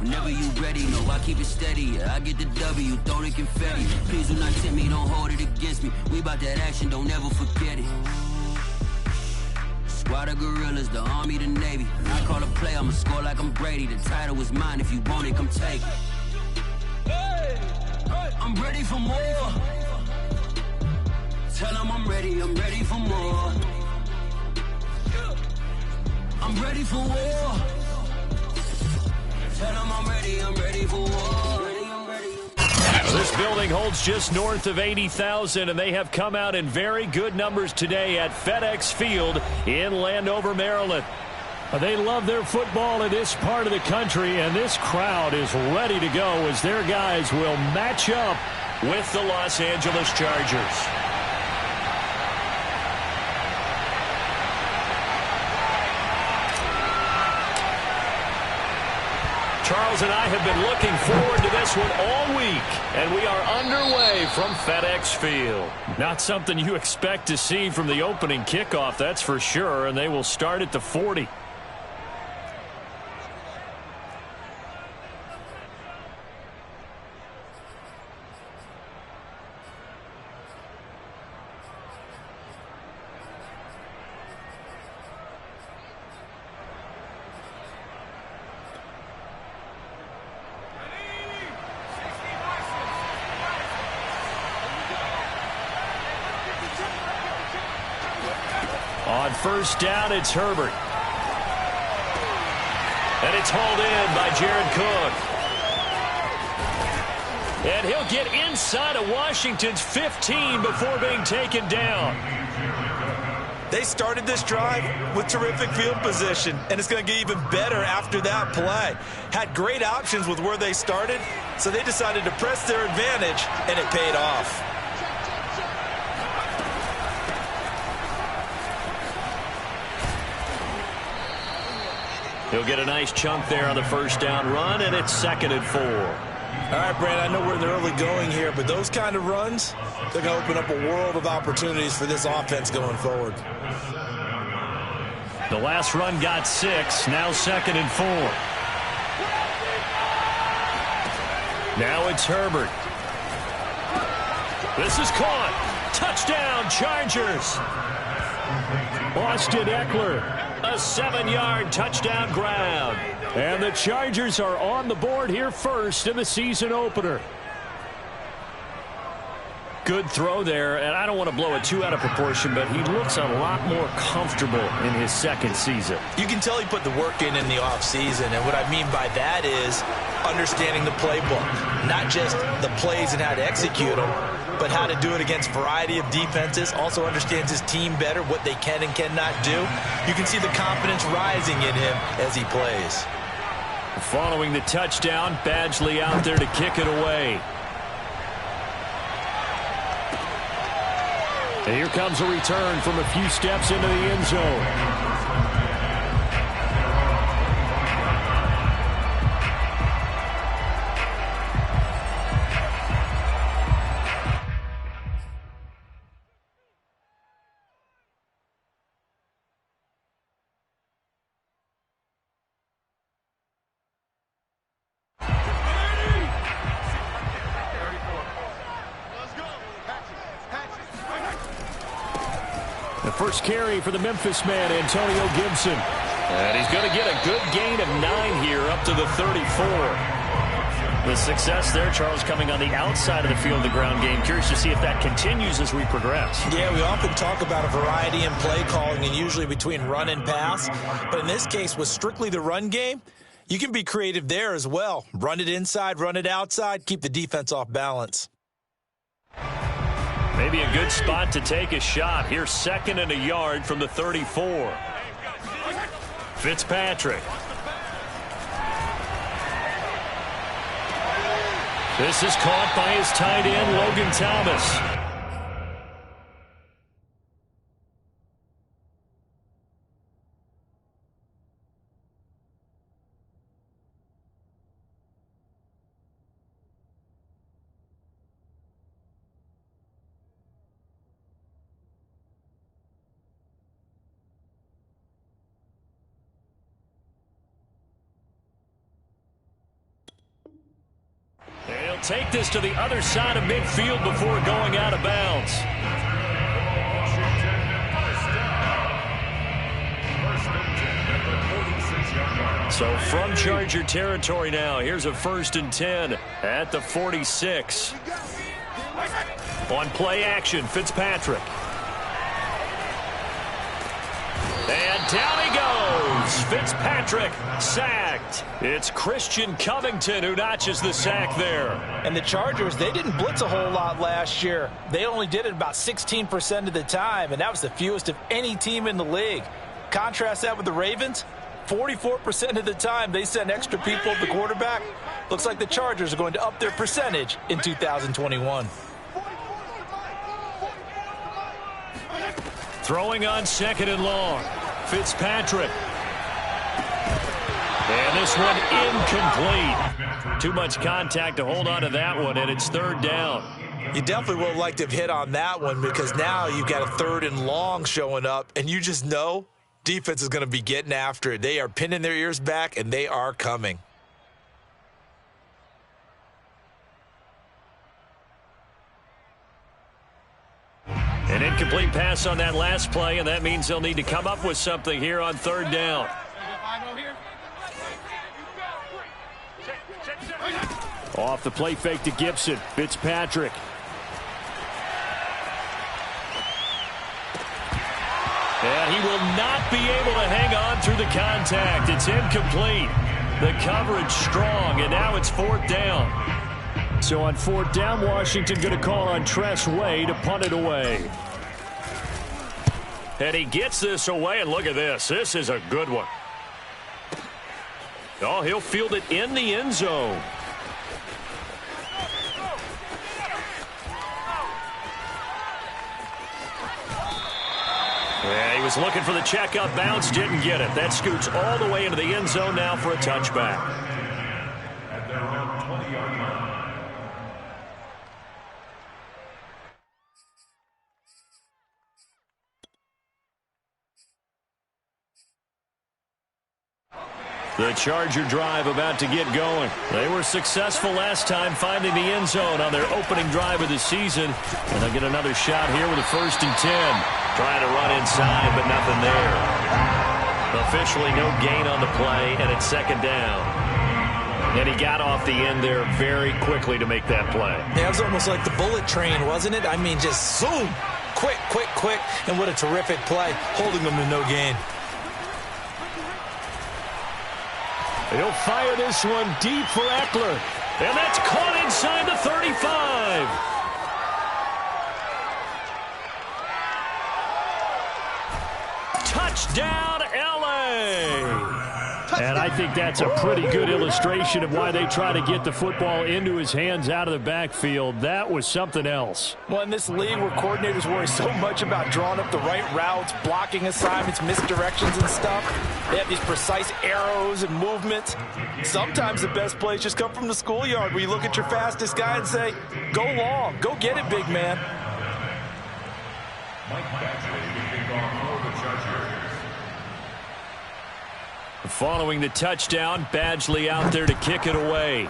Whenever you ready, no, I keep it steady. Yeah, I get the W, throw the confetti. Please do not tempt me, don't hold it against me. We bout that action, don't ever forget it. Squad of gorillas, the army, the navy. I call a play, I'ma score like I'm Brady. The title is mine, if you want it, come take it. I'm ready for more. Tell them I'm ready for more. I'm ready for war. Tell them I'm ready for war. This building holds just north of 80,000, and they have come out in very good numbers today at FedEx Field in Landover, Maryland. They love their football in this part of the country, and this crowd is ready to go as their guys will match up with the Los Angeles Chargers. Charles and I have been looking forward to this one all week, and we are underway from FedEx Field. Not something you expect to see from the opening kickoff, that's for sure, and they will start at the 40. On first down, it's Herbert. And it's hauled in by Jared Cook. And he'll get inside of Washington's 15 before being taken down. They started this drive with terrific field position, and it's going to get even better after that play. Had great options with where they started, so they decided to press their advantage, and it paid off. He'll get a nice chunk there on the first down run, and it's 2nd and 4. All right, Brad, I know we're in the early going here, but those kind of runs, they're going to open up a world of opportunities for this offense going forward. The last run got 6, now 2nd and 4. Now it's Herbert. This is caught. Touchdown, Chargers. Austin Eckler. A 7-yard touchdown grab. And the Chargers are on the board here first in the season opener. Good throw there, and I don't want to blow it too out of proportion, but he looks a lot more comfortable in his second season. You can tell he put the work in the offseason, and what I mean by that is understanding the playbook. Not just the plays and how to execute them, but how to do it against a variety of defenses. Also understands his team better, what they can and cannot do. You can see the confidence rising in him as he plays. Following the touchdown, Badgley out there to kick it away. And here comes a return from a few steps into the end zone. The first carry for the Memphis man, Antonio Gibson. And he's going to get a good gain of 9 here up to the 34. The success there, Charles, coming on the outside of the field, the ground game. Curious to see if that continues as we progress. Yeah, we often talk about a variety in play calling and usually between run and pass. But in this case, with strictly the run game, you can be creative there as well. Run it inside, run it outside, keep the defense off balance. Maybe a good spot to take a shot. Here's 2nd and a yard from the 34. Fitzpatrick. This is caught by his tight end, Logan Thomas. take this to the other side of midfield before going out of bounds. So from Charger territory now, here's a 1st and 10 at the 46. On play action, Fitzpatrick. And down he goes. Fitzpatrick sacked. It's Christian Covington who notches the sack there. And the Chargers, they didn't blitz a whole lot last year. They only did it about 16% of the time, and that was the fewest of any team in the league. Contrast that with the Ravens. 44% of the time they send extra people at the quarterback. Looks like the Chargers are going to up their percentage in 2021. Throwing on 2nd and long. Fitzpatrick. And this one incomplete. Too much contact to hold on to that one, and it's 3rd down. You definitely would have liked to have hit on that one because now you've got a 3rd and long showing up, and you just know defense is going to be getting after it. They are pinning their ears back, and they are coming. An incomplete pass on that last play, and that means they'll need to come up with something here on 3rd down. Off the play fake to Gibson. Fitzpatrick. And he will not be able to hang on through the contact. It's incomplete. The coverage strong, and now it's 4th down. So on 4th down, Washington going to call on Tress Way to punt it away. And he gets this away, and look at this. This is a good one. Oh, he'll field it in the end zone. Yeah, he was looking for the checkup bounce, didn't get it. That scoots all the way into the end zone now for a touchback. At their own 20-yard line. The Charger drive about to get going. They were successful last time finding the end zone on their opening drive of the season. And they'll get another shot here with a 1st and 10. Trying to run inside, but nothing there. Officially no gain on the play, and it's 2nd down. And he got off the end there very quickly to make that play. Yeah, it was almost like the bullet train, wasn't it? I mean, just zoom. Quick, quick, quick. And what a terrific play, holding them to no gain. He'll fire this one deep for Eckler. And that's caught inside the 35. Touchdown, L.A. And I think that's a pretty good illustration of why they try to get the football into his hands out of the backfield. That was something else. Well, in this league where coordinators worry so much about drawing up the right routes, blocking assignments, misdirections and stuff, they have these precise arrows and movements. Sometimes the best plays just come from the schoolyard where you look at your fastest guy and say, go long, go get it, big man. Mike Badgley will kick off for the Chargers. Following the touchdown, Badgley out there to kick it away.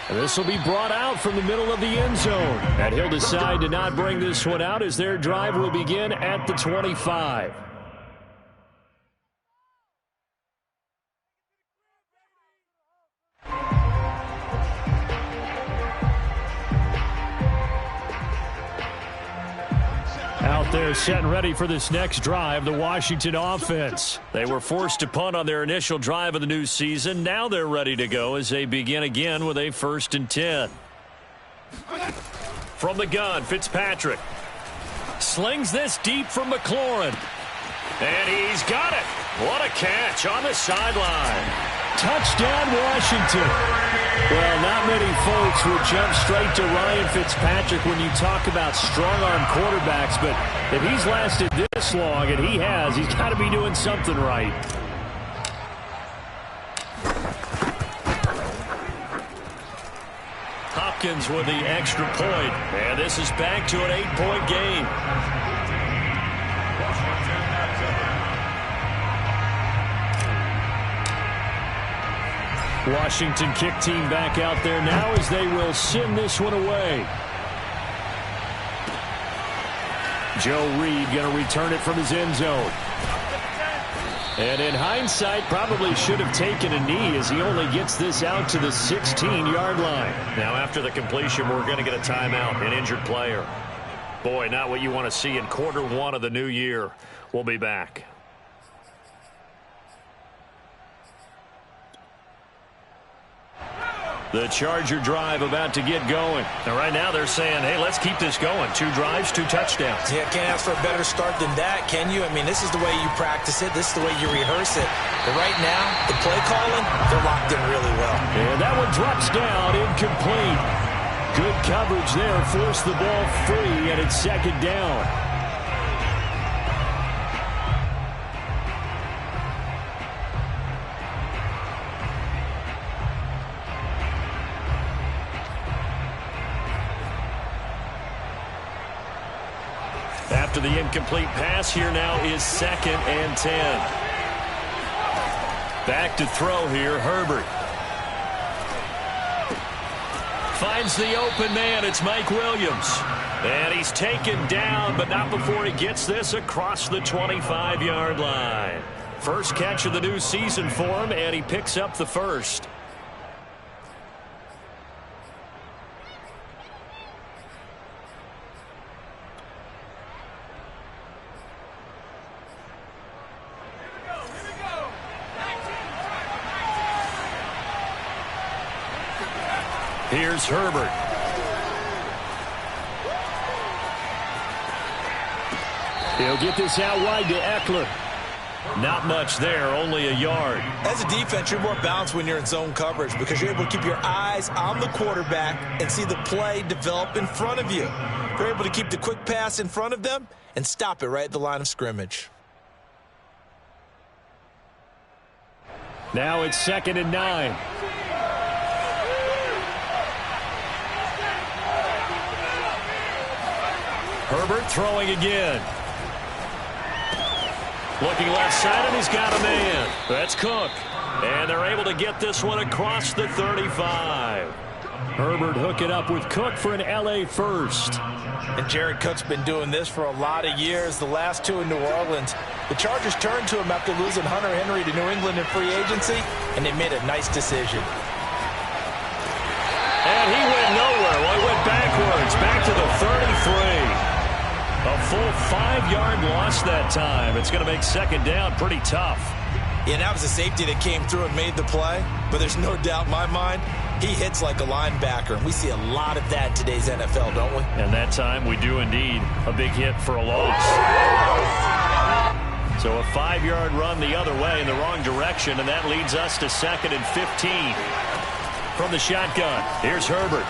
And this will be brought out from the middle of the end zone. And he'll decide to not bring this one out as their drive will begin at the 25. Out there set and ready for this next drive, the Washington offense. They were forced to punt on their initial drive of the new season. Now they're ready to go as they begin again with a 1st and 10. From the gun, Fitzpatrick slings this deep from McLaurin. And he's got it. What a catch on the sideline. Touchdown, Washington. Well, not many folks would jump straight to Ryan Fitzpatrick when you talk about strong-arm quarterbacks, but if he's lasted this long, and he has, he's got to be doing something right. Hopkins with the extra point, and this is back to an 8-point game. Washington kick team back out there now as they will send this one away. Joe Reed going to return it from his end zone. And in hindsight, probably should have taken a knee as he only gets this out to the 16-yard line. Now after the completion, we're going to get a timeout, an injured player. Boy, not what you want to see in quarter one of the new year. We'll be back. The Charger drive about to get going. Now right now they're saying, hey, let's keep this going. 2 drives, 2 touchdowns. Yeah, can't ask for a better start than that, can you? I mean, this is the way you practice it. This is the way you rehearse it. But right now, the play calling, they're locked in really well. And that one drops down, incomplete. Good coverage there, forced the ball free, and it's second down. After the incomplete pass, here now is 2nd and 10. Back to throw here, Herbert. Finds the open man, it's Mike Williams. And he's taken down, but not before he gets this across the 25-yard line. First catch of the new season for him, and he picks up the first. Here's Herbert. He'll get this out wide to Eckler. Not much there, only a yard. As a defense, you're more balanced when you're in zone coverage because you're able to keep your eyes on the quarterback and see the play develop in front of you. You're able to keep the quick pass in front of them and stop it right at the line of scrimmage. Now it's 2nd and 9. Herbert throwing again. Looking left side, and he's got a man. That's Cook. And they're able to get this one across the 35. Herbert hooking up with Cook for an LA first. And Jared Cook's been doing this for a lot of years, the last 2 in New Orleans. The Chargers turned to him after losing Hunter Henry to New England in free agency, and they made a nice decision. And he went nowhere. Well, he went backwards, back to the 33. A full 5-yard loss that time. It's going to make second down pretty tough. Yeah, that was a safety that came through and made the play. But there's no doubt in my mind, he hits like a linebacker. And we see a lot of that in today's NFL, don't we? And that time we do indeed. A big hit for a loss. So a 5-yard run the other way in the wrong direction. And that leads us to 2nd and 15. From the shotgun, here's Herbert.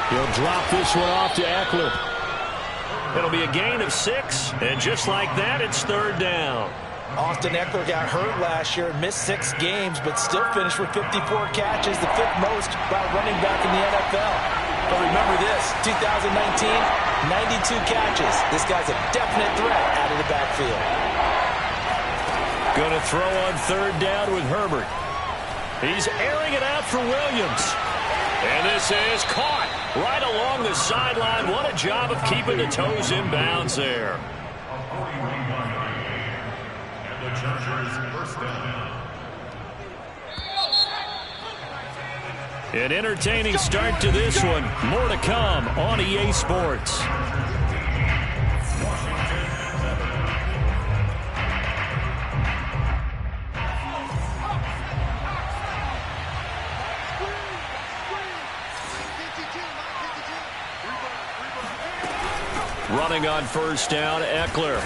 He'll drop this one off to Eckler. It'll be a gain of 6, and just like that, it's 3rd down. Austin Eckler got hurt last year and missed 6 games, but still finished with 54 catches, the 5th most by a running back in the NFL. But remember this, 2019, 92 catches. This guy's a definite threat out of the backfield. Going to throw on 3rd down with Herbert. He's airing it out for Williams. And this is caught right along the sideline. What a job of keeping the toes in bounds there. And the Chargers first down. An entertaining start to this one. More to come on EA Sports. Running on 1st down, Eckler.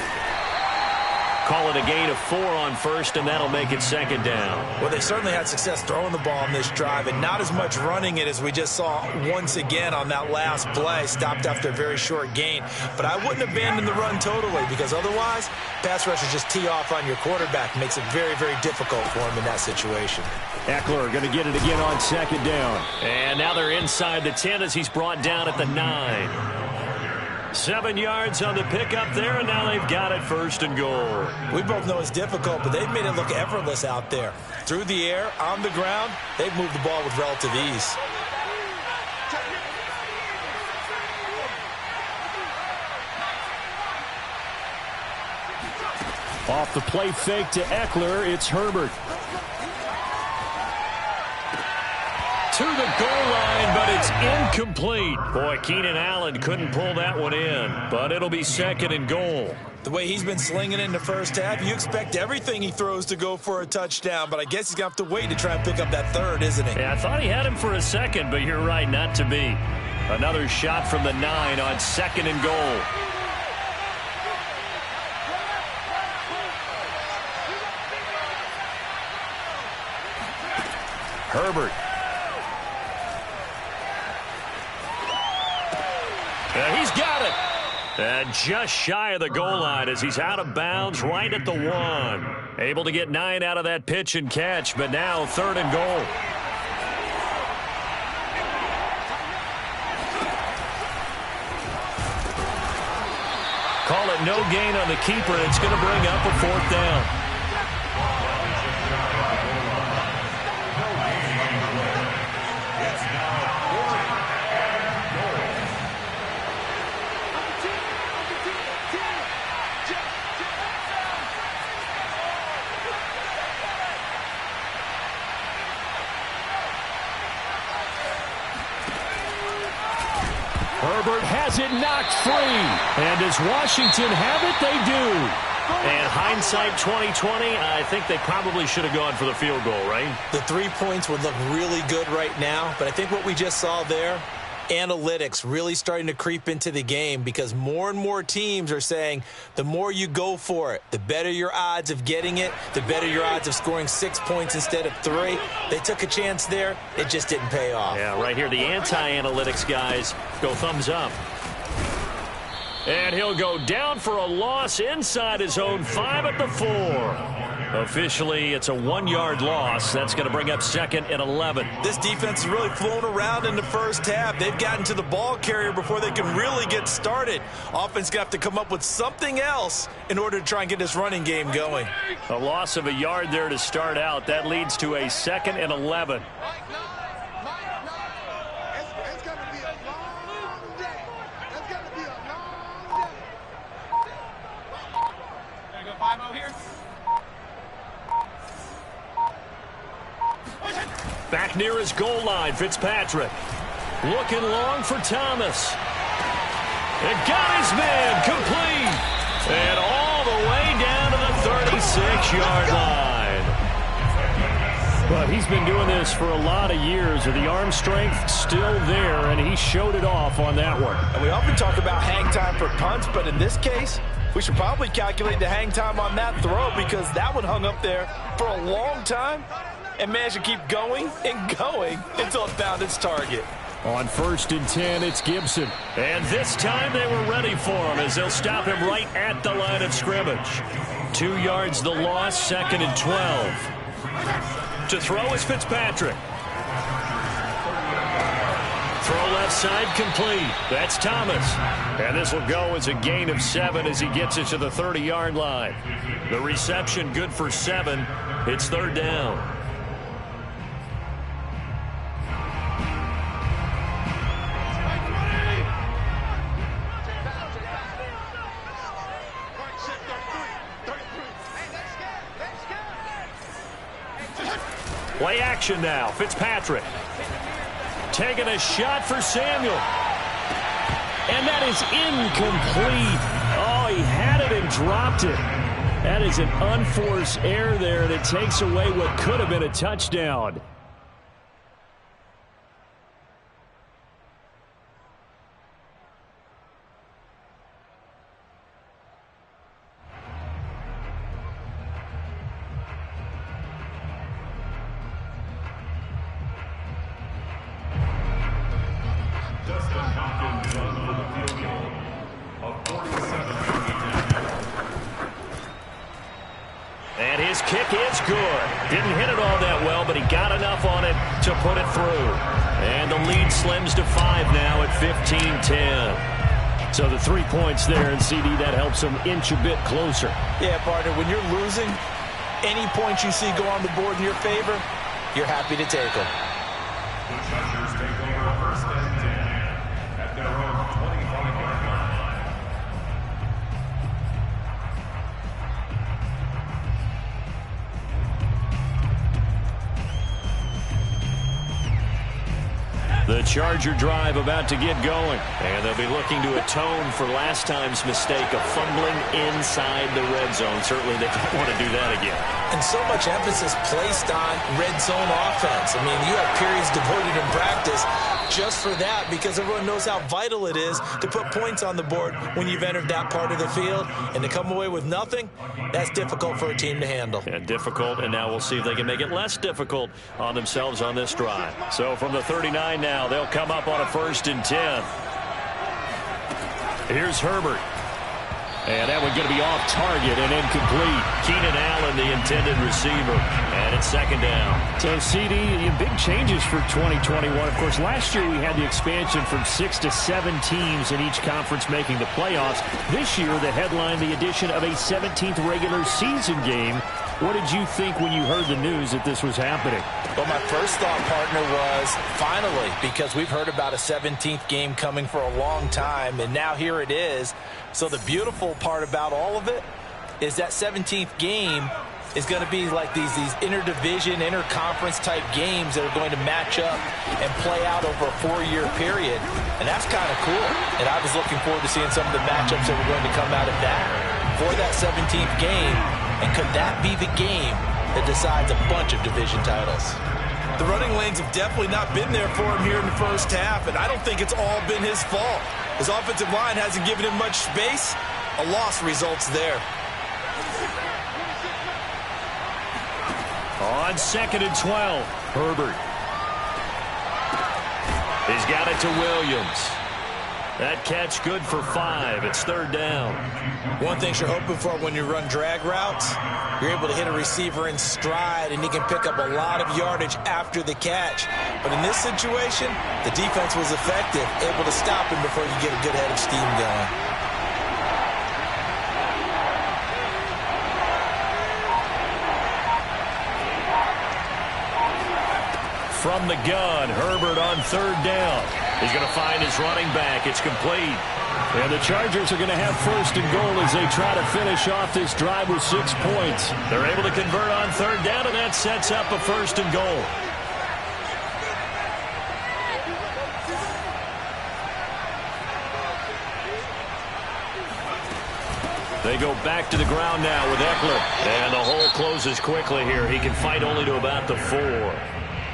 Call it a gain of 4 on 1st, and that'll make it 2nd down. Well, they certainly had success throwing the ball on this drive, and not as much running it as we just saw once again on that last play. Stopped after a very short gain. But I wouldn't abandon the run totally, because otherwise, pass rushers just tee off on your quarterback. Makes it very, very difficult for him in that situation. Eckler going to get it again on 2nd down. And now they're inside the 10 as he's brought down at the 9. 7 yards on the pickup there, and now they've got it 1st and goal. We both know it's difficult, but they've made it look effortless out there. Through the air, on the ground, they've moved the ball with relative ease. Off the play fake to Eckler, it's Herbert. To the goal line, but it's incomplete. Boy, Keenan Allen couldn't pull that one in, but it'll be 2nd and goal. The way he's been slinging in the first half, you expect everything he throws to go for a touchdown, but I guess he's going to have to wait to try and pick up that 3rd, isn't he? Yeah, I thought he had him for a second, but you're right, not to be. Another shot from the 9 on 2nd and goal. Herbert. He's got it. And just shy of the goal line as he's out of bounds right at the 1. Able to get 9 out of that pitch and catch, but now 3rd and goal. Call it no gain on the keeper. It's going to bring up a 4th down. Herbert has it knocked free. And does Washington have it? They do. And hindsight 2020, I think they probably should have gone for the field goal, right? The 3 points would look really good right now, but I think what we just saw there, analytics really starting to creep into the game because more and more teams are saying the more you go for it, the better your odds of getting it, the better your odds of scoring 6 points instead of 3. They took a chance there. It just didn't pay off. Yeah, right here, the anti-analytics guys go thumbs up. And he'll go down for a loss inside his own 5 at the 4. Officially, it's a 1-yard loss. That's going to bring up 2nd and 11. This defense has really flown around in the first half. They've gotten to the ball carrier before they can really get started. Offense got to have to come up with something else in order to try and get this running game going. A loss of a yard there to start out. That leads to a 2nd and 11. Back near his goal line, Fitzpatrick. Looking long for Thomas. It got his man complete. And all the way down to the 36-yard line. But he's been doing this for a lot of years. The arm strength still there, and he showed it off on that one. And we often talk about hang time for punts, but in this case, we should probably calculate the hang time on that throw because that one hung up there for a long time and managed to keep going and going until it found its target. On 1st and 10, it's Gibson. And this time they were ready for him as they'll stop him right at the line of scrimmage. 2 yards the loss, 2nd and 12. To throw is Fitzpatrick. Throw left side complete. That's Thomas. And this will go as a gain of 7 as he gets it to the 30-yard line. The reception good for 7. It's 3rd down. Play action now. Fitzpatrick taking a shot for Samuel. And that is incomplete. Oh, he had it and dropped it. That is an unforced error there, and it takes away what could have been a touchdown. And his kick is good. Didn't hit it all that well, but he got enough on it to put it through. And the lead slims to 5 now at 15-10. So the 3 points there, and CD, that helps them inch a bit closer. Yeah, partner, when you're losing, any points you see go on the board in your favor, you're happy to take them. The Chargers take over first and 10 at their own 25-yard line. The Charger drive about to get going. And they'll be looking to atone for last time's mistake of fumbling inside the red zone. Certainly they don't want to do that again. And so much emphasis placed on red zone offense. I mean, you have periods devoted in practice just for that, because everyone knows how vital it is to put points on the board when you've entered that part of the field. And to come away with nothing, that's difficult for a team to handle. And difficult, and now we'll see if they can make it less difficult on themselves on this drive. So from the 39 now, they'll come up on a 1st and 10. Here's Herbert. And that one's going to be off target and incomplete. Keenan Allen, the intended receiver. And it's 2nd down. So, CD, big changes for 2021. Of course, last year we had the expansion from 6 to 7 teams in each conference making the playoffs. This year, the headline, the addition of a 17th regular season game. What did you think when you heard the news that this was happening? Well, my first thought, partner, was finally, because we've heard about a 17th game coming for a long time, and now here it is. So the beautiful part about all of it is that 17th game is going to be like these interdivision, interconference type games that are going to match up and play out over a 4-year period. And that's kind of cool. And I was looking forward to seeing some of the matchups that were going to come out of that for that 17th game. And could that be the game that decides a bunch of division titles? The running lanes have definitely not been there for him here in the first half, and I don't think it's all been his fault. His offensive line hasn't given him much space. A loss results there. On 2nd and 12, Herbert. He's got it to Williams. That catch good for 5. It's 3rd down. One thing you're hoping for when you run drag routes, you're able to hit a receiver in stride, and he can pick up a lot of yardage after the catch. But in this situation, the defense was effective, able to stop him before you get a good head of steam going. From the gun, Herbert on 3rd down. He's going to find his running back. It's complete. And the Chargers are going to have 1st and goal as they try to finish off this drive with 6 points. They're able to convert on 3rd down, and that sets up a 1st and goal. They go back to the ground now with Eckler. And the hole closes quickly here. He can fight only to about the 4.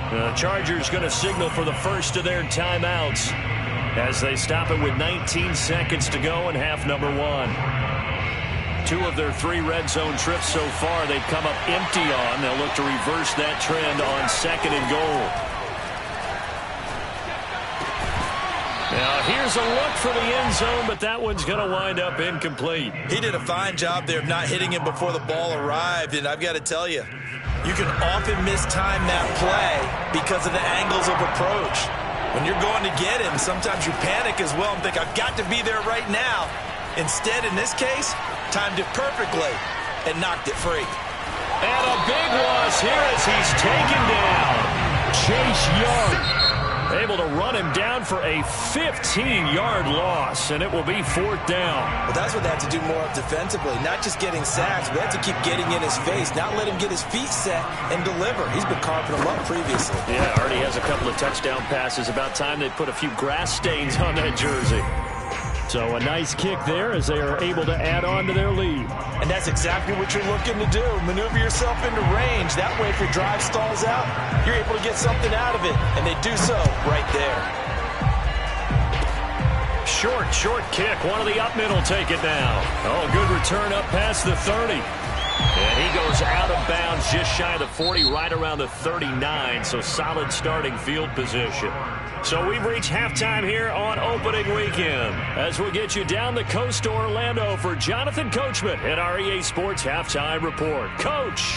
The Chargers going to signal for the first of their timeouts as they stop it with 19 seconds to go in half number 1. 2 of their 3 red zone trips so far they've come up empty on. They'll look to reverse that trend on 2nd and goal. Now here's a look for the end zone, but that one's going to wind up incomplete. He did a fine job there of not hitting him before the ball arrived, and I've got to tell you, you can often mistime that play because of the angles of approach. When you're going to get him, sometimes you panic as well and think, I've got to be there right now. Instead, in this case, timed it perfectly and knocked it free. And a big loss here as he's taken down. Chase Young able to run him down for a 15-yard loss, and it will be 4th down. Well, that's what they have to do more of defensively, not just getting sacks, but they have to keep getting in his face, not let him get his feet set and deliver. He's been carving them up previously. Yeah, already has a couple of touchdown passes. About time they put a few grass stains on that jersey. So a nice kick there as they are able to add on to their lead. And that's exactly what you're looking to do. Maneuver yourself into range. That way, if your drive stalls out, you're able to get something out of it. And they do so right there. Short kick. One of the up mid will take it now. Oh, good return up past the 30. And he goes out of bounds just shy of the 40, right around the 39. So solid starting field position. So we've reached halftime here on opening weekend. As we get you down the coast to Orlando for Jonathan Coachman at our EA Sports Halftime Report. Coach.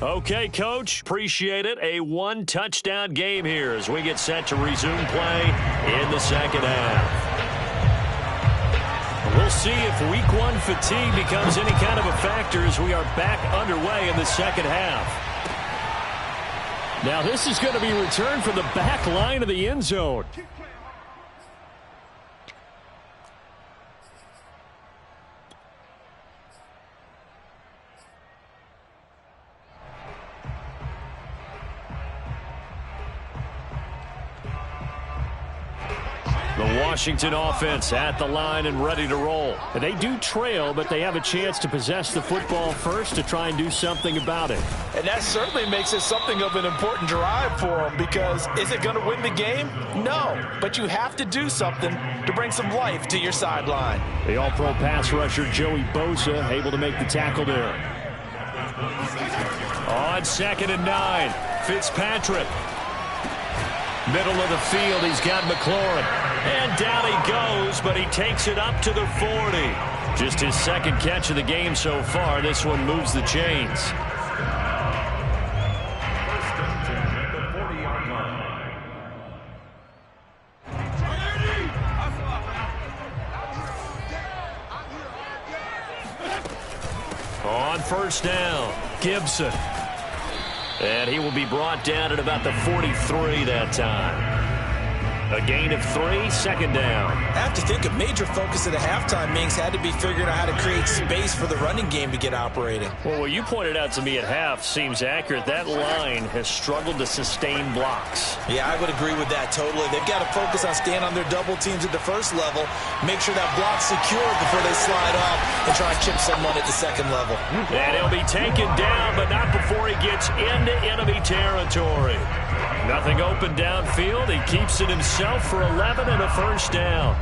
Okay, Coach, appreciate it. A one-touchdown game here as we get set to resume play in the second half. We'll see if Week 1 fatigue becomes any kind of a factor as we are back underway in the second half. Now this is going to be returned from the back line of the end zone. The Washington offense at the line and ready to roll. And they do trail, but they have a chance to possess the football first to try and do something about it. And that certainly makes it something of an important drive for them, because is it going to win the game? No, but you have to do something to bring some life to your sideline. The all-pro pass rusher Joey Bosa able to make the tackle there. On 2nd and 9, Fitzpatrick. Middle of the field, he's got McLaurin. And down he goes, but he takes it up to the 40. Just his second catch of the game so far. This one moves the chains. On 1st down, Gibson. And he will be brought down at about the 43 that time. A gain of 3, 2nd down. I have to think a major focus at the halftime, Minks, had to be figuring out how to create space for the running game to get operating. Well, what you pointed out to me at half seems accurate. That line has struggled to sustain blocks. Yeah, I would agree with that totally. They've got to focus on staying on their double teams at the first level, make sure that block's secured before they slide off and try and chip someone at the second level. And he'll be taken down, but not before he gets into enemy territory. Nothing open downfield. He keeps it himself for 11 and a 1st down.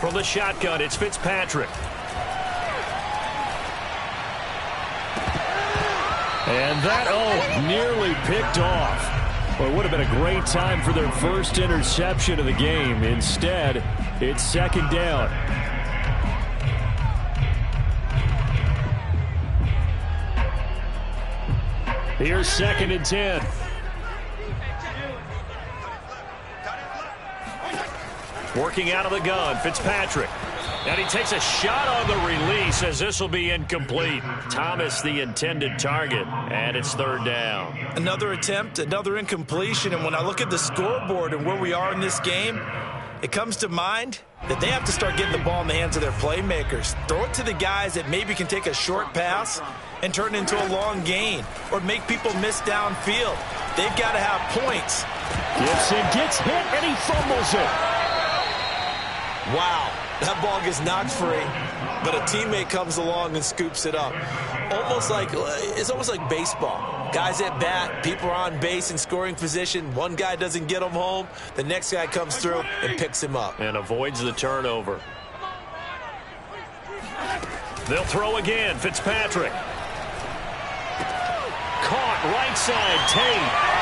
From the shotgun, it's Fitzpatrick. And that, nearly picked off. Well, it would have been a great time for their first interception of the game. Instead, it's 2nd down. Here's 2nd and 10. Working out of the gun, Fitzpatrick. And he takes a shot on the release as this will be incomplete. Thomas the intended target, and it's 3rd down. Another attempt, another incompletion, and when I look at the scoreboard and where we are in this game, it comes to mind that they have to start getting the ball in the hands of their playmakers. Throw it to the guys that maybe can take a short pass and turn it into a long gain or make people miss downfield. They've got to have points. Gibson gets hit, and he fumbles it. Wow. That ball gets knocked free, but a teammate comes along and scoops it up. It's almost like baseball. Guys at bat, people are on base in scoring position. One guy doesn't get him home. The next guy comes through and picks him up. And avoids the turnover. They'll throw again. Fitzpatrick. Caught right side. Tate.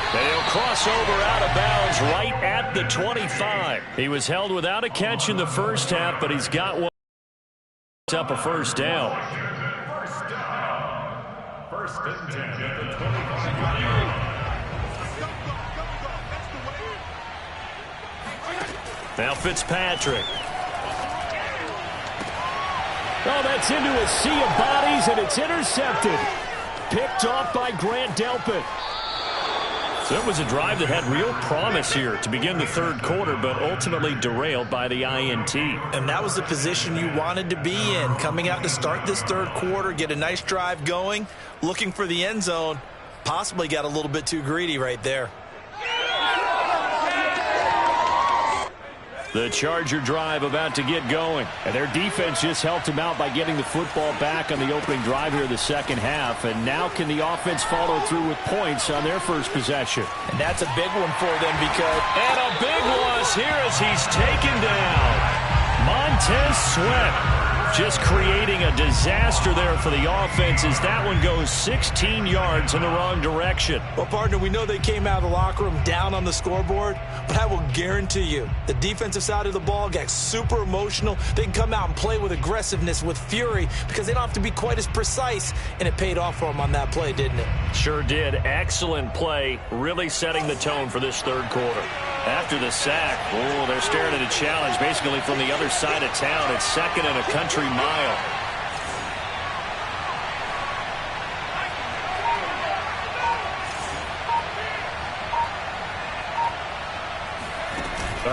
And he'll cross over out of bounds right at the 25. He was held without a catch in the first half, but he's got one up a 1st down. 1st and 10 at the 25. Now Fitzpatrick. Oh, that's into a sea of bodies, and it's intercepted. Picked off by Grant Delpit. So it was a drive that had real promise here to begin the 3rd quarter, but ultimately derailed by the INT. And that was the position you wanted to be in, coming out to start this 3rd quarter, get a nice drive going, looking for the end zone. Possibly got a little bit too greedy right there. The Charger drive about to get going. And their defense just helped them out by getting the football back on the opening drive here in the second half. And now can the offense follow through with points on their first possession? And that's a big one for them because... And a big loss here as he's taken down. Montez Sweat Just creating a disaster there for the offense as that one goes 16 yards in the wrong direction. Well, partner, we know they came out of the locker room down on the scoreboard, but I will guarantee you the defensive side of the ball got super emotional. They can come out and play with aggressiveness, with fury, because they don't have to be quite as precise, and it paid off for them on that play, didn't it? Sure did. Excellent play, really setting the tone for this third quarter. After the sack, they're staring at a challenge basically from the other side of town. It's second and a country mile.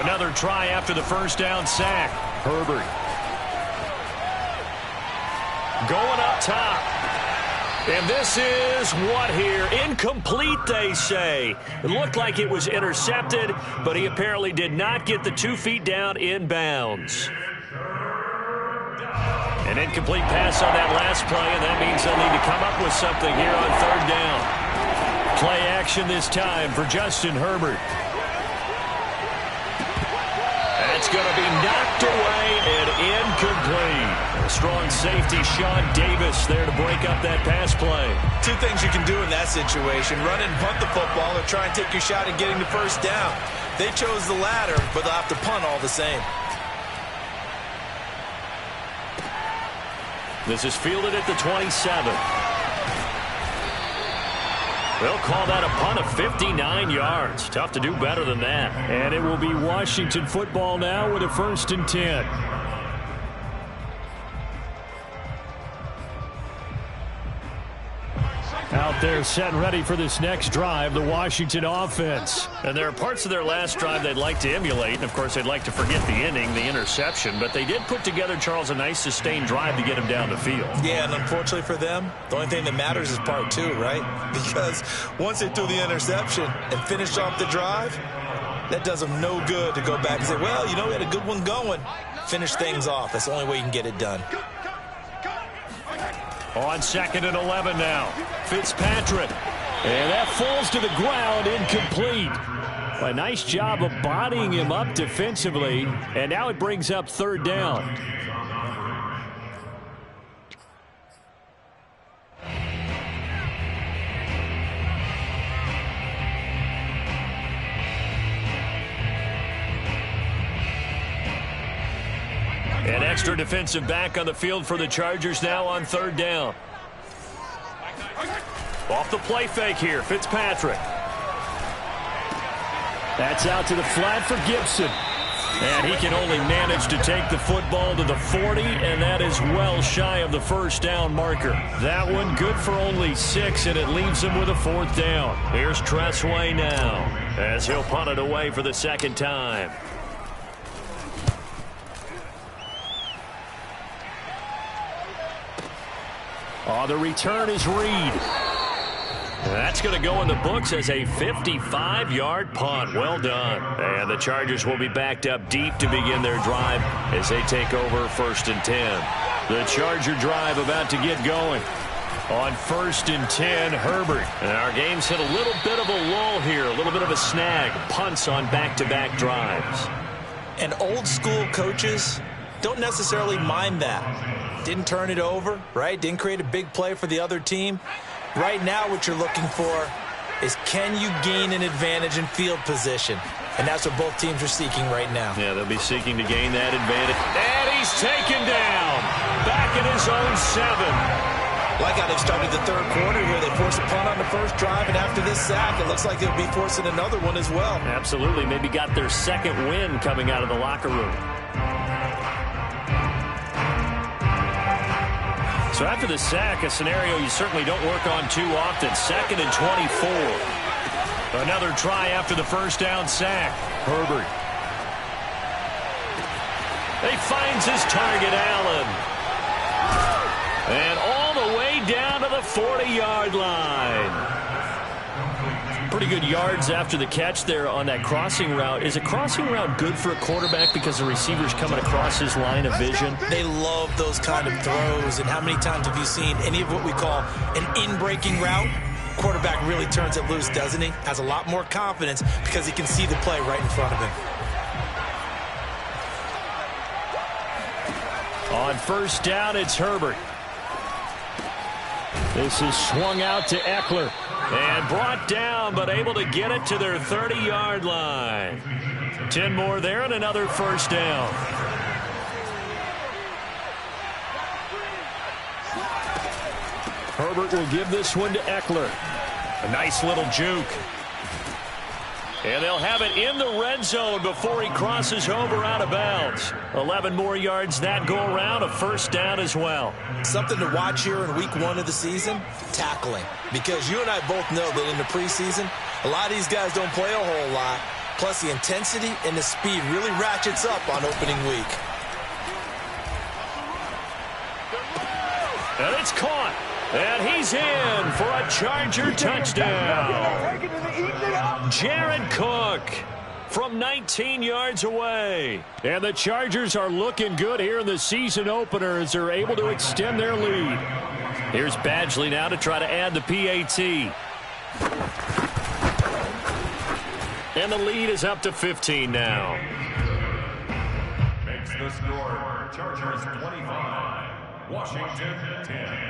Another try after the first down sack. Herbert going up top. And this is what here? Incomplete, they say. It looked like it was intercepted, but he apparently did not get the 2 feet down in bounds. An incomplete pass on that last play, and that means they'll need to come up with something here on third down. Play action this time for Justin Herbert. That's going to be knocked away and incomplete. Strong safety, Sean Davis, there to break up that pass play. Two things you can do in that situation: run and punt the football, or try and take your shot at getting the first down. They chose the latter, but they'll have to punt all the same. This is fielded at the 27. They'll call that a punt of 59 yards. Tough to do better than that. And it will be Washington football now with a 1st and 10. Out there set and ready for this next drive, the Washington offense. And there are parts of their last drive they'd like to emulate. And, of course, they'd like to forget the inning, the interception. But they did put together, Charles, a nice sustained drive to get him down the field. Yeah, and unfortunately for them, the only thing that matters is part 2, right? Because once they threw the interception and finished off the drive, that does them no good to go back and say, well, you know, we had a good one going. Finish things off. That's the only way you can get it done. On 2nd and 11 now. Fitzpatrick. And that falls to the ground, incomplete. A nice job of bodying him up defensively. And now it brings up third down. An extra defensive back on the field for the Chargers now on third down. Off the play fake here, Fitzpatrick. That's out to the flat for Gibson. And he can only manage to take the football to the 40, and that is well shy of the first down marker. That one good for only 6, and it leaves him with a 4th down. Here's Tressway now as he'll punt it away for the second time. The return is Reed. That's going to go in the books as a 55-yard punt. Well done. And the Chargers will be backed up deep to begin their drive as they take over 1st and 10. The Charger drive about to get going. On 1st and 10, Herbert. And our game's hit a little bit of a lull here, a little bit of a snag. Punts on back-to-back drives. And old-school coaches don't necessarily mind that. Didn't turn it over, right? Didn't create a big play for the other team. Right now what you're looking for is, can you gain an advantage in field position? And that's what both teams are seeking right now. Yeah, they'll be seeking to gain that advantage. And he's taken down. Back in his own 7. Like how they've started the third quarter here. They forced a punt on the first drive, and after this sack, it looks like they'll be forcing another one as well. Absolutely. Maybe got their second win coming out of the locker room. So after the sack, a scenario you certainly don't work on too often. 2nd and 24. Another try after the first down sack. Herbert. He finds his target, Allen. And all the way down to the 40-yard line. Pretty good yards after the catch there on that crossing route. Is a crossing route good for a quarterback because the receiver's coming across his line of vision? They love those kind of throws. And how many times have you seen any of what we call an in-breaking route? Quarterback really turns it loose, doesn't he? Has a lot more confidence because he can see the play right in front of him. On first down, it's Herbert. This is swung out to Eckler. And brought down, but able to get it to their 30-yard line. 10 more there and another first down. Herbert will give this one to Eckler. A nice little juke. And they'll have it in the red zone before he crosses over out of bounds. 11 more yards that go around, a first down as well. Something to watch here in week 1 of the season, tackling. Because you and I both know that in the preseason, a lot of these guys don't play a whole lot. Plus the intensity and the speed really ratchets up on opening week. And it's caught. And he's in for a Charger touchdown. Jared Cook from 19 yards away. And the Chargers are looking good here in the season opener as they're able to extend their lead. Here's Badgley now to try to add the PAT. And the lead is up to 15 now. Makes the score Chargers 25, Washington 10.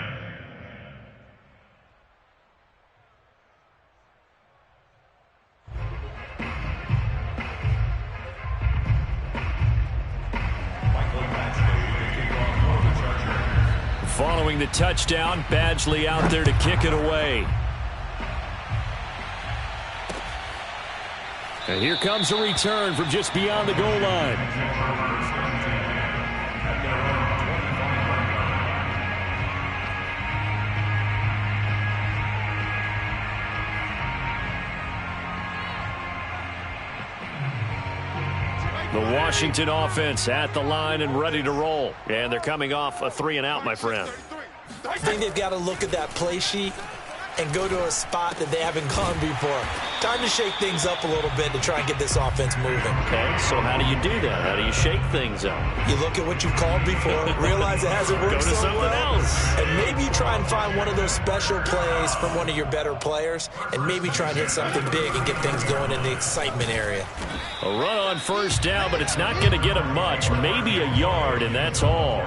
Following the touchdown, Badgley out there to kick it away. And here comes a return from just beyond the goal line. The Washington offense at the line and ready to roll. And they're coming off a 3-and-out, my friend. I think they've got to look at that play sheet and go to a spot that they haven't gone before. Time to shake things up a little bit to try and get this offense moving. Okay, so how do you do that? How do you shake things up? You look at what you've called before, realize it hasn't worked Go to so something well, else. and maybe you try and find one of those special plays from one of your better players, and maybe try and hit something big and get things going in the excitement area. A run on first down, but it's not going to get him much. Maybe a yard, and that's all.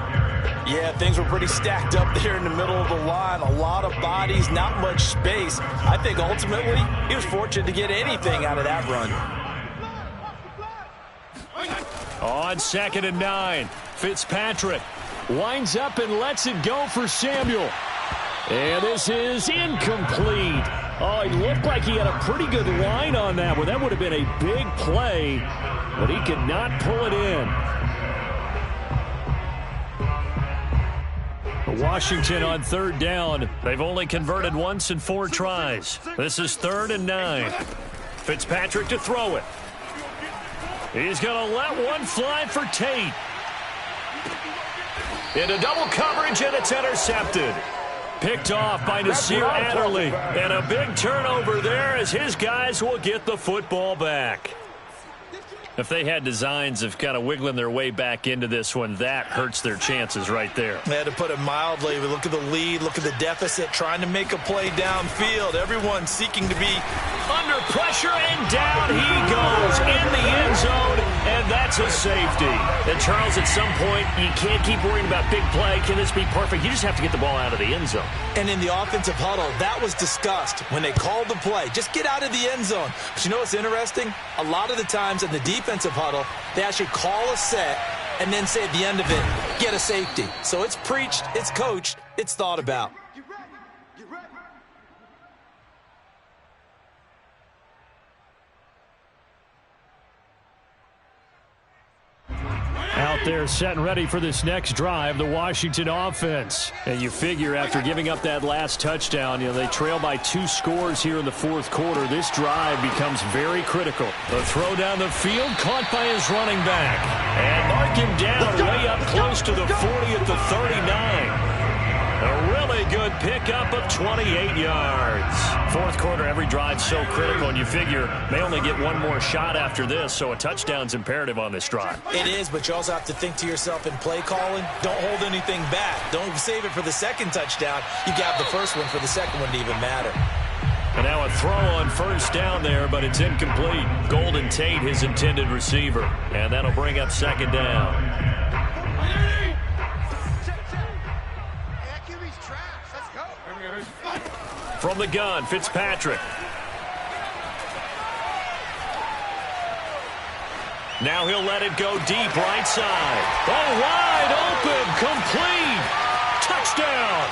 Yeah, things were pretty stacked up there in the middle of the line. A lot of bodies, not much space. I think ultimately he was fortunate to get anything out of that run. On 2nd and 9, Fitzpatrick winds up and lets it go for Samuel. And this is incomplete. Oh, it looked like he had a pretty good line on that one. That would have been a big play, but he could not pull it in. Washington on 3rd down. They've only converted once in 4 tries. This is 3rd and 9. Fitzpatrick to throw it. He's going to let one fly for Tate. Into double coverage, and it's intercepted. Picked off by Nasir Adderley. And a big turnover there as his guys will get the football back. If they had designs of kind of wiggling their way back into this one, that hurts their chances right there. They had to put it mildly. We look at the lead, look at the deficit, trying to make a play downfield. Everyone seeking to be under pressure, and down he goes in the end zone, and that's a safety. And Charles, at some point, you can't keep worrying about big play. Can this be perfect? You just have to get the ball out of the end zone. And in the offensive huddle, that was discussed when they called the play. Just get out of the end zone. But you know what's interesting? A lot of the times in the defensive huddle, they actually call a set and then say at the end of it, get a safety. So it's preached, it's coached, it's thought about. Out there set and ready for this next drive, the Washington offense. And you figure after giving up that last touchdown, they trail by 2 scores here in the 4th quarter. This drive becomes very critical. The throw down the field, caught by his running back. And mark him down way up close to the 40 at the 39. A really good pickup of 28 yards. 4th quarter, every drive so critical, and you figure they only get one more shot after this, so a touchdown's imperative on this drive. It is, but you also have to think to yourself in play calling, don't hold anything back. Don't save it for the second touchdown. You got the first one for the second one to even matter. And now a throw on first down there, but it's incomplete. Golden Tate, his intended receiver, and that'll bring up 2nd down. From the gun, Fitzpatrick. Now he'll let it go deep right side. Oh, wide open, complete. Touchdown.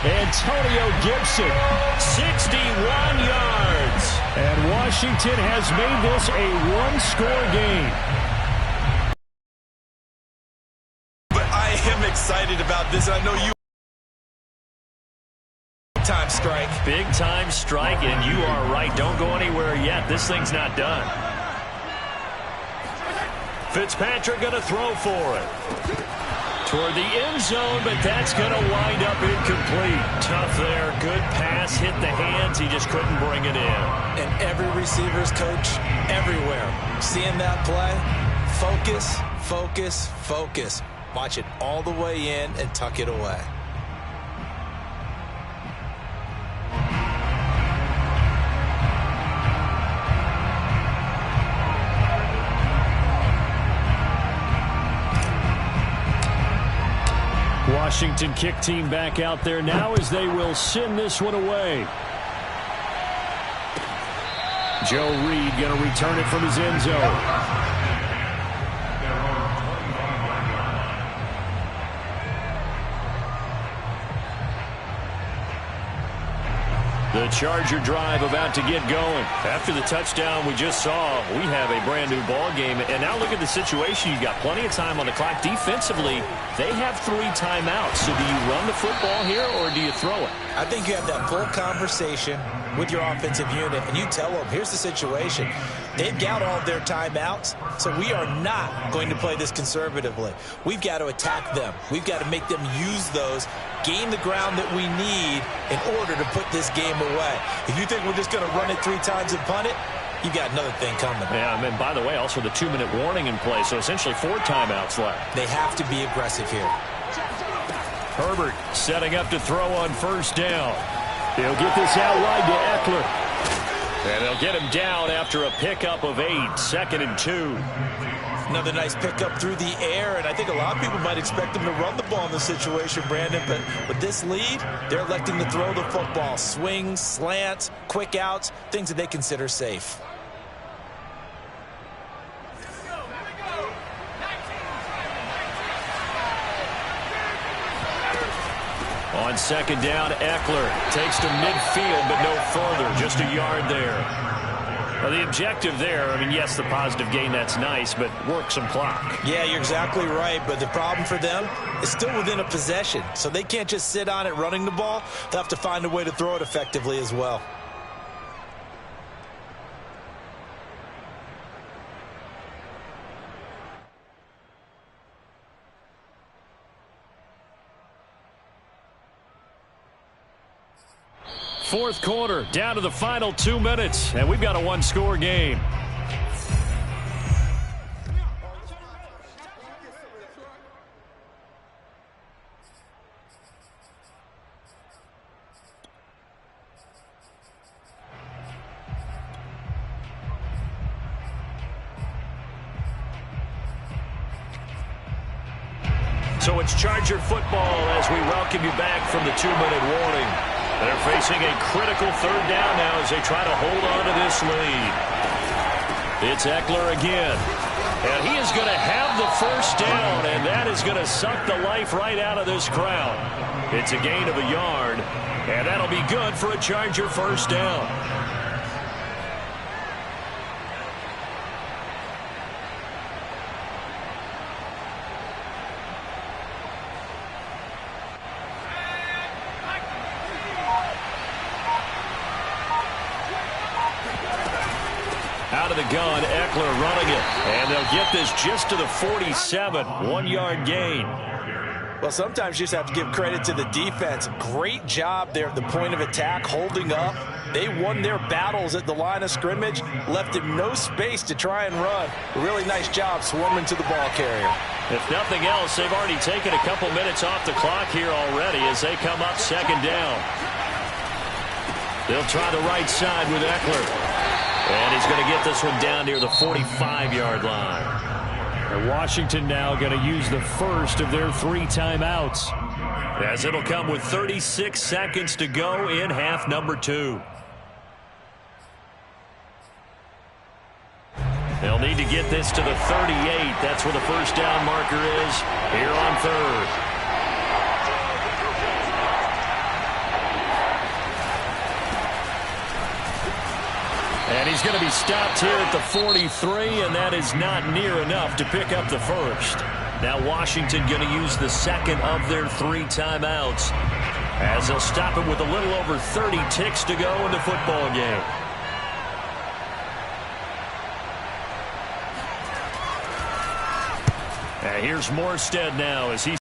Antonio Gibson, 61 yards. And Washington has made this a one-score game. But I am excited about this. I know you. Time strike. Big time strike, and you are right. Don't go anywhere yet. This thing's not done. Fitzpatrick going to throw for it. Toward the end zone, but that's going to wind up incomplete. Tough there. Good pass. Hit the hands. He just couldn't bring it in. And every receiver's coach everywhere. Seeing that play, focus, focus, focus. Watch it all the way in and tuck it away. Washington kick team back out there now as they will send this one away. Joe Reed going to return it from his end zone. The Charger drive about to get going. After the touchdown we just saw, we have a brand new ball game. And now look at the situation. You've got plenty of time on the clock. Defensively, they have 3 timeouts. So do you run the football here or do you throw it? I think you have that full conversation with your offensive unit, and you tell them, here's the situation. They've got all of their timeouts, so we are not going to play this conservatively. We've got to attack them. We've got to make them use those, gain the ground that we need in order to put this game away. If you think we're just going to run it 3 times and punt it, you've got another thing coming. Yeah, and by the way, also the 2-minute warning in play, so essentially 4 timeouts left. They have to be aggressive here. Herbert setting up to throw on first down. He'll get this out wide to Eckler. And they'll get him down after a pickup of 8, 2nd and 2. Another nice pickup through the air, and I think a lot of people might expect them to run the ball in this situation, Brandon, but with this lead, they're electing to throw the football. Swings, slants, quick outs, things that they consider safe. On 2nd down, Eckler takes to midfield, but no further, just a yard there. Well, the objective there, I mean, yes, the positive gain, that's nice, but work some clock. Yeah, you're exactly right, but the problem for them is still within a possession, so they can't just sit on it running the ball. They'll have to find a way to throw it effectively as well. Fourth quarter, down to the final 2 minutes, and we've got a one-score game. So it's Charger football as we welcome you back from the 2-minute warning. They're facing a critical 3rd down now as they try to hold on to this lead. It's Eckler again. And he is going to have the first down, and that is going to suck the life right out of this crowd. It's a gain of a yard, and that'll be good for a Charger first down. Out of the gun, Eckler running it. And they'll get this just to the 47. 1-yard gain. Well, sometimes you just have to give credit to the defense. Great job there at the point of attack, holding up. They won their battles at the line of scrimmage, left him no space to try and run. A really nice job swarming to the ball carrier. If nothing else, they've already taken a couple minutes off the clock here already as they come up 2nd down. They'll try the right side with Eckler. And he's going to get this one down near the 45-yard line. And Washington now going to use the first of their 3 timeouts. as it'll come with 36 seconds to go in half number 2. They'll need to get this to the 38. That's where the first down marker is here on third. And he's going to be stopped here at the 43, and that is not near enough to pick up the first. Now Washington going to use the second of their 3 timeouts as they'll stop it with a little over 30 ticks to go in the football game. And here's Morstead now as he...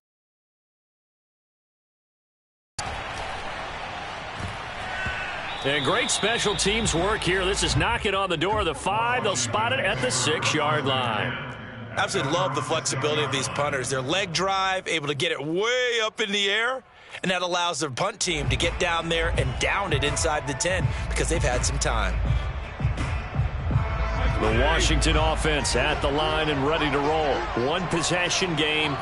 And great special teams work here. This is knocking on the door of the 5. They'll spot it at the 6-yard line. Absolutely love the flexibility of these punters. Their leg drive, able to get it way up in the air, and that allows their punt team to get down there and down it inside the 10 because they've had some time. The Washington offense at the line and ready to roll. One possession game.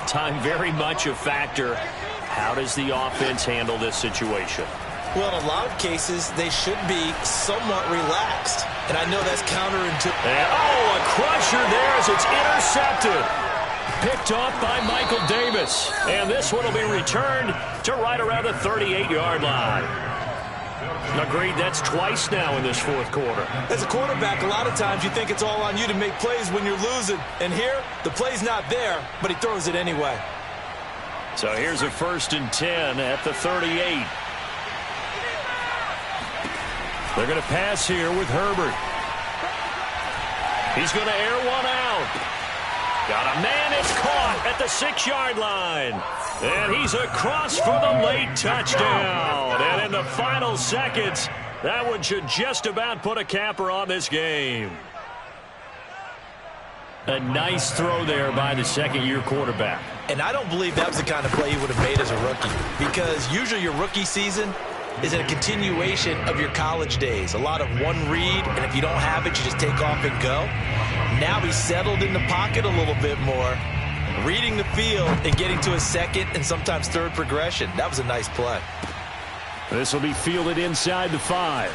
Time very much a factor. How does the offense handle this situation? Well, in a lot of cases, they should be somewhat relaxed. And I know that's counterintuitive. And, a crusher there as it's intercepted. Picked off by Michael Davis. And this one will be returned to right around the 38-yard line. Agreed, that's twice now in this fourth quarter. As a quarterback, a lot of times you think it's all on you to make plays when you're losing. And here, the play's not there, but he throws it anyway. So here's a 1st and 10 at the 38. They're going to pass here with Herbert. He's going to air one out. Got a man, it's caught at the 6-yard line. And he's across for the late touchdown. And in the final seconds, that one should just about put a capper on this game. A nice throw there by the second-year quarterback. And I don't believe that was the kind of play he would have made as a rookie. Because usually your rookie season is a continuation of your college days. A lot of one read, and if you don't have it, you just take off and go. Now he's settled in the pocket a little bit more, reading the field and getting to a second and sometimes third progression. That was a nice play. This will be fielded inside the 5.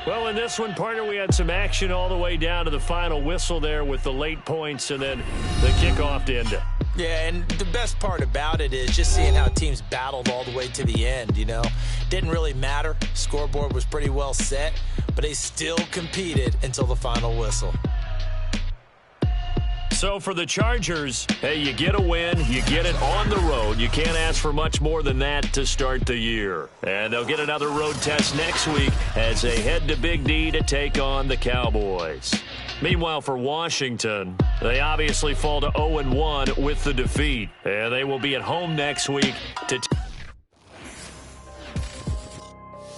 Well, in this one, partner, we had some action all the way down to the final whistle there with the late points and then the kickoff to end it. Yeah, and the best part about it is just seeing how teams battled all the way to the end, you know. Didn't really matter. Scoreboard was pretty well set, but they still competed until the final whistle. So for the Chargers, hey, you get a win, you get it on the road. You can't ask for much more than that to start the year. And they'll get another road test next week as they head to Big D to take on the Cowboys. Meanwhile, for Washington, they obviously fall to 0-1 with the defeat. And they will be at home next week to